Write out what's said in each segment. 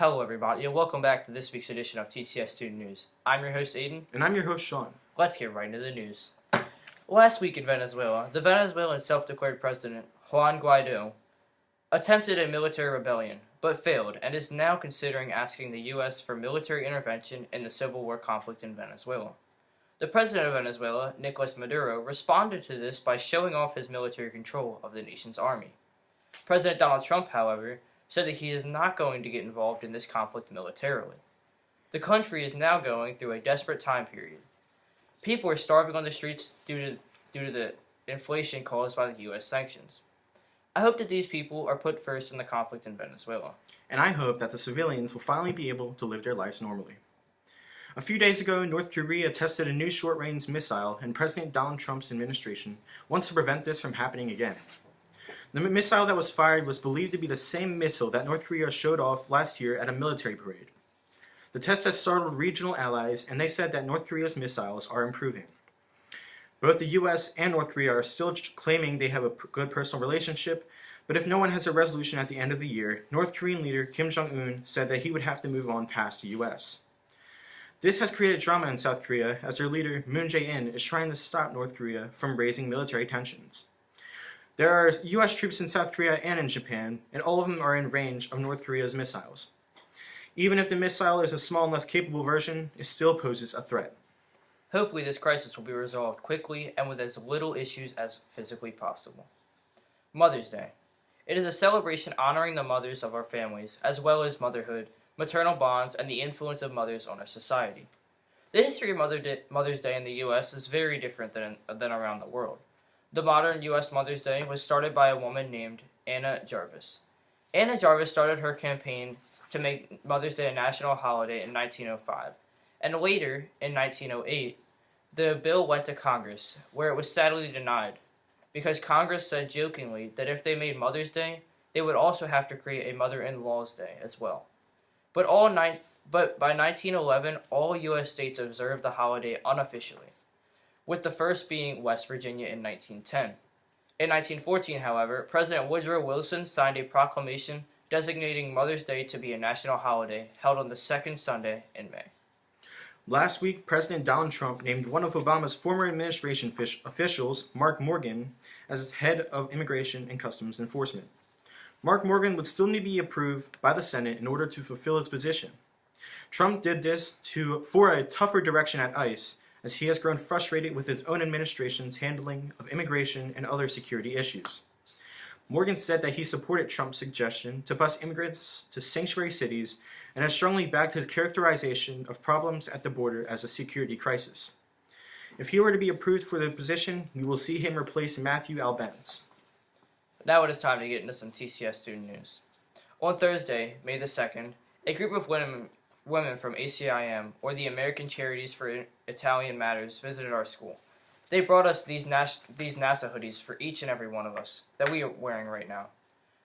Hello everybody and welcome back to this week's edition of TCS Student News. I'm your host Aidan. And I'm your host Sean. Let's get right into the news. Last week in Venezuela, the Venezuelan self-declared president, Juan Guaido, attempted a military rebellion, but failed and is now considering asking the U.S. for military intervention in the civil war conflict in Venezuela. The president of Venezuela, Nicolas Maduro, responded to this by showing off his military control of the nation's army. President Donald Trump, however, said that he is not going to get involved in this conflict militarily. The country is now going through a desperate time period. People are starving on the streets due to the inflation caused by the U.S. sanctions. I hope that these people are put first in the conflict in Venezuela. And I hope that the civilians will finally be able to live their lives normally. A few days ago, North Korea tested a new short-range missile, and President Donald Trump's administration wants to prevent this from happening again. The missile that was fired was believed to be the same missile that North Korea showed off last year at a military parade. The test has startled regional allies, and they said that North Korea's missiles are improving. Both the U.S. and North Korea are still claiming they have a good personal relationship, but if no one has a resolution at the end of the year, North Korean leader Kim Jong-un said that he would have to move on past the U.S. This has created drama in South Korea, as their leader Moon Jae-in is trying to stop North Korea from raising military tensions. There are U.S. troops in South Korea and in Japan, and all of them are in range of North Korea's missiles. Even if the missile is a small and less capable version, it still poses a threat. Hopefully this crisis will be resolved quickly and with as little issues as physically possible. Mother's Day. It is a celebration honoring the mothers of our families, as well as motherhood, maternal bonds, and the influence of mothers on our society. The history of Mother's Day in the U.S. is very different than around the world. The modern U.S. Mother's Day was started by a woman named Anna Jarvis. Anna Jarvis started her campaign to make Mother's Day a national holiday in 1905, and later, in 1908, the bill went to Congress, where it was sadly denied, because Congress said jokingly that if they made Mother's Day, they would also have to create a Mother-in-Law's Day as well. But by 1911, all U.S. states observed the holiday unofficially, with the first being West Virginia in 1910. In 1914, however, President Woodrow Wilson signed a proclamation designating Mother's Day to be a national holiday held on the second Sunday in May. Last week, President Donald Trump named one of Obama's former administration officials, Mark Morgan, as head of Immigration and Customs Enforcement. Mark Morgan would still need to be approved by the Senate in order to fulfill his position. Trump did this for a tougher direction at ICE, as he has grown frustrated with his own administration's handling of immigration and other security issues. Morgan said that he supported Trump's suggestion to bus immigrants to sanctuary cities and has strongly backed his characterization of problems at the border as a security crisis. If he were to be approved for the position, we will see him replace Matthew Albence. Now it is time to get into some TCS student news. On Thursday, May the 2nd, a group of women from ACIM, or the American Charities for Italian Matters, visited our school. They brought us these NASA hoodies for each and every one of us that we are wearing right now.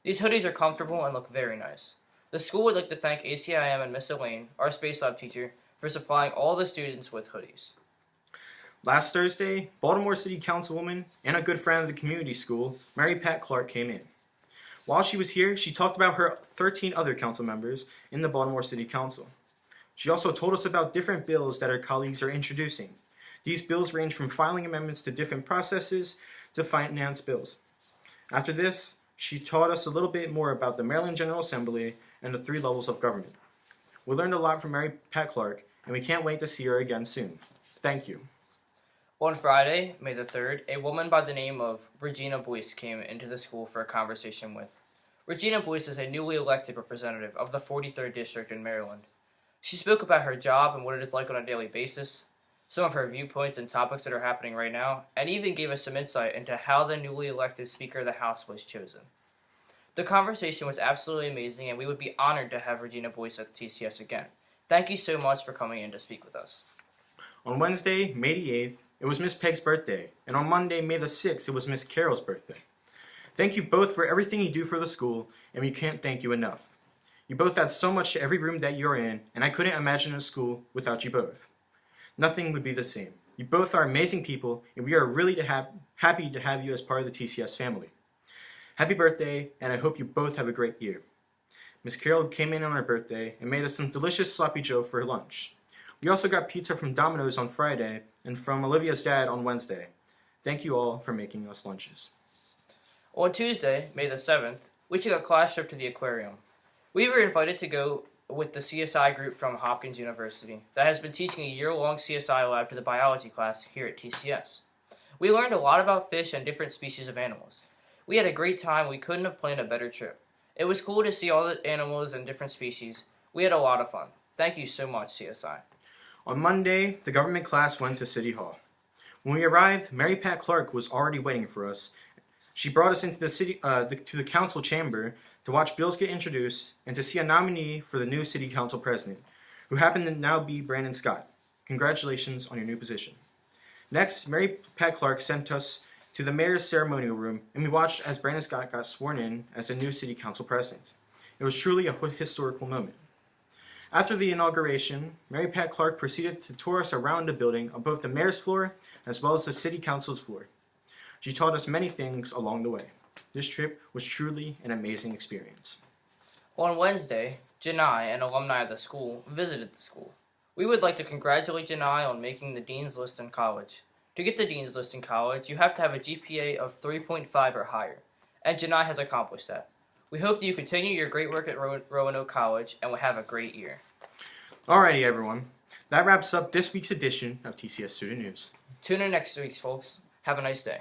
These hoodies are comfortable and look very nice. The school would like to thank ACIM and Miss Elaine, our Space Lab teacher, for supplying all the students with hoodies. Last Thursday, Baltimore City Councilwoman and a good friend of the community school, Mary Pat Clark, came in. While she was here, she talked about her 13 other council members in the Baltimore City Council. She also told us about different bills that her colleagues are introducing. These bills range from filing amendments to different processes to finance bills. After this, she taught us a little bit more about the Maryland General Assembly and the 3 levels of government. We learned a lot from Mary Pat Clark, and we can't wait to see her again soon. Thank you. On Friday, May the 3rd, a woman by the name of Regina Boyce came into the school for a conversation with. Regina Boyce is a newly elected representative of the 43rd District in Maryland. She spoke about her job and what it is like on a daily basis, some of her viewpoints and topics that are happening right now, and even gave us some insight into how the newly elected Speaker of the House was chosen. The conversation was absolutely amazing, and we would be honored to have Regina Boyce at TCS again. Thank you so much for coming in to speak with us. On Wednesday, May the 8th, it was Miss Peg's birthday, and on Monday, May the 6th, it was Miss Carol's birthday. Thank you both for everything you do for the school, and we can't thank you enough. You both add so much to every room that you're in, and I couldn't imagine a school without you both. Nothing would be the same. You both are amazing people, and we are really happy to have you as part of the TCS family. Happy birthday, and I hope you both have a great year. Miss Carol came in on her birthday and made us some delicious sloppy joe for lunch. We also got pizza from Domino's on Friday and from Olivia's dad on Wednesday. Thank you all for making us lunches. On Tuesday, May the 7th, we took a class trip to the aquarium. We were invited to go with the CSI group from Hopkins University that has been teaching a year-long CSI lab to the biology class here at TCS. We learned a lot about fish and different species of animals. We had a great time. We couldn't have planned a better trip. It was cool to see all the animals and different species. We had a lot of fun. Thank you so much, CSI. On Monday, the government class went to City Hall. When we arrived, Mary Pat Clark was already waiting for us. She brought us into to the council chamber to watch bills get introduced and to see a nominee for the new city council president, who happened to now be Brandon Scott. Congratulations on your new position. Next, Mary Pat Clark sent us to the mayor's ceremonial room, and we watched as Brandon Scott got sworn in as the new city council president. It was truly a historical moment. After the inauguration, Mary Pat Clark proceeded to tour us around the building on both the mayor's floor as well as the city council's floor. She taught us many things along the way. This trip was truly an amazing experience. On Wednesday, Janai, an alumni of the school, visited the school. We would like to congratulate Janai on making the Dean's List in college. To get the Dean's List in college, you have to have a GPA of 3.5 or higher, and Janai has accomplished that. We hope that you continue your great work at Roanoke College and will have a great year. Alrighty, everyone. That wraps up this week's edition of TCS Student News. Tune in next week, folks. Have a nice day.